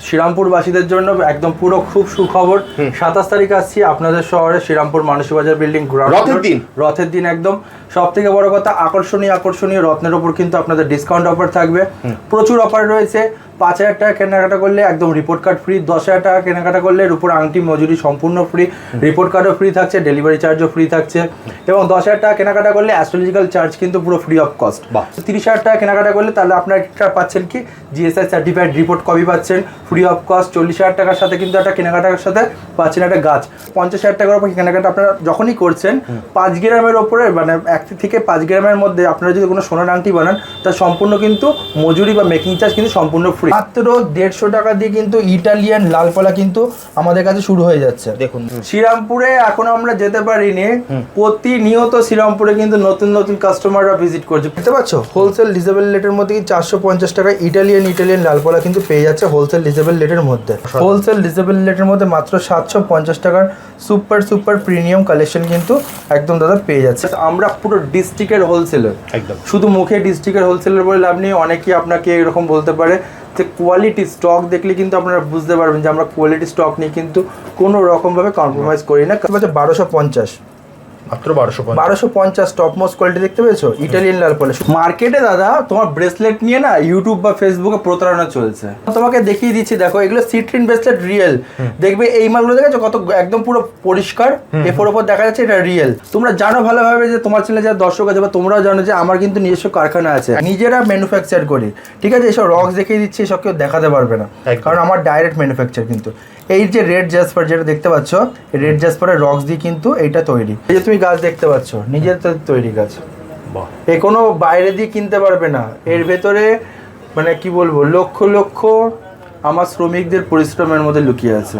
শ্রীরামপুরবাসীদের জন্য একদম পুরো খুব সুখবর। 27 তারিখ আসছি আপনাদের শহরে শ্রীরামপুর মানসী বাজার বিল্ডিং রথের দিন একদম সব থেকে বড় কথা আকর্ষণীয় রত্নের উপর কিন্তু আপনাদের ডিসকাউন্ট অফার থাকবে। প্রচুর অফার রয়েছে। 5,000 টাকা কেনাকাটা করলে একদম রিপোর্ট কার্ড ফ্রি, 10,000 টাকা কেনাকাটা করলে এর উপর আংটি মজুরি সম্পূর্ণ ফ্রি, রিপোর্ট কার্ডও ফ্রি থাকছে, ডেলিভারি চার্জও ফ্রি থাকছে এবং 10,000 টাকা কেনাকাটা করলে অ্যাস্ট্রোলজিক্যাল চার্জ কিন্তু পুরো ফ্রি অফ কস্ট। 30,000 টাকা কেনাকাটা করলে তাহলে আপনার একটা পাচ্ছেন কি জিএসআই সার্টিফাইড রিপোর্ট কপি পাচ্ছেন ফ্রি অফ কস্ট। 40,000 টাকার সাথে কিন্তু একটা কেনাকাটার সাথে পাচ্ছেন একটা গাছ। 50,000 টাকার উপর কেনাকাটা আপনারা যখনই করছেন 5 গ্রামের ওপরে মানে 1 থেকে 5 গ্রামের মধ্যে আপনারা যদি কোনো সোনার আংটি বানান তার সম্পূর্ণ কিন্তু মজুরি বা মেকিং চার্জ কিন্তু সম্পূর্ণ ফ্রি। মাত্র 150 টাকা দিয়ে কিন্তু ইটালিয়ান লাল পলা কিন্তু আমাদের কাছে শুরু হয়ে যাচ্ছে। দেখুন শ্রীরামপুরে এখনো আমরা যেতে পারিনি, প্রতিনিয়ত শ্রীরামপুরে কিন্তু নতুন কাস্টমাররা ভিজিট করছে। দেখতে পাচ্ছ হোলসেল ডিজেবল রেটের মধ্যে 450 টাকা ইটালিয়ান লাল পলা কিন্তু পেয়ে যাচ্ছে হোলসেল ডিজেবল রেটের মধ্যে। হোলসেল ডিজেবল রেটের মধ্যে মাত্র 750 টাকার সুপার প্রিমিয়াম কালেকশন কিন্তু একদম দাদা পেয়ে যাচ্ছে। আমরা পুরো ডিস্ট্রিক্টের হোলসেলার, একদম শুধু মুখে ডিস্ট্রিক্টের হোলসেলার বলে লাভ নেই। অনেকেই আপনাকে এরকম বলতে পারে যে কোয়ালিটি স্টক দেখলে কিন্তু আপনারা বুঝতে পারবেন যে আমরা কোয়ালিটি স্টক নিয়ে কিন্তু কোনো রকমভাবে কম্প্রোমাইজ করি না। 1250 মাত্র 1250 টপ মোস্ট কোয়ালিটি দেখতে পেয়েছো ইটালিয়ান লাল পলিশ। মার্কেটে দাদা তোমার ব্রেসলেট নিয়ে না ইউটিউব বা ফেসবুকে প্রতারণা চলছে। তোমাকে দেখিয়ে দিচ্ছি, দেখো এগুলো সিট্রিন ব্রেসলেট রিয়েল। দেখবে এই মালগুলো দেখেছো কত একদম পুরো পরিষ্কার, এরপর ওপর দেখা যাচ্ছে এটা রিয়েল। তোমরা জানো ভালোভাবে যে তোমার চ্যানেলে যারা দর্শক আছে বা তোমরাও জানো যে আমার কিন্তু নিজস্ব কারখানা আছে, নিজেরা ম্যানুফ্যাকচার করি, ঠিক আছে। এসব রক্স দেখিয়ে দিচ্ছি, এসব কেউ দেখাতে পারবে না কারণ আমার ডাইরেক্ট ম্যানুফ্যাকচার। কিন্তু এই যে রেড জাসপার যেটা দেখতে পাচ্ছ, রেড জাসপারের রক্স দিয়ে কিন্তু এইটা তৈরি। এই যে তুমি গাছ দেখতে পাচ্ছ নিজের তৈরি গাছ, এ কোনো বাইরে দিয়ে কিনতে পারবে না। এর ভেতরে মানে কি বলবো লক্ষ আমার শ্রমিকদের পরিশ্রমের মধ্যে লুকিয়ে আছে।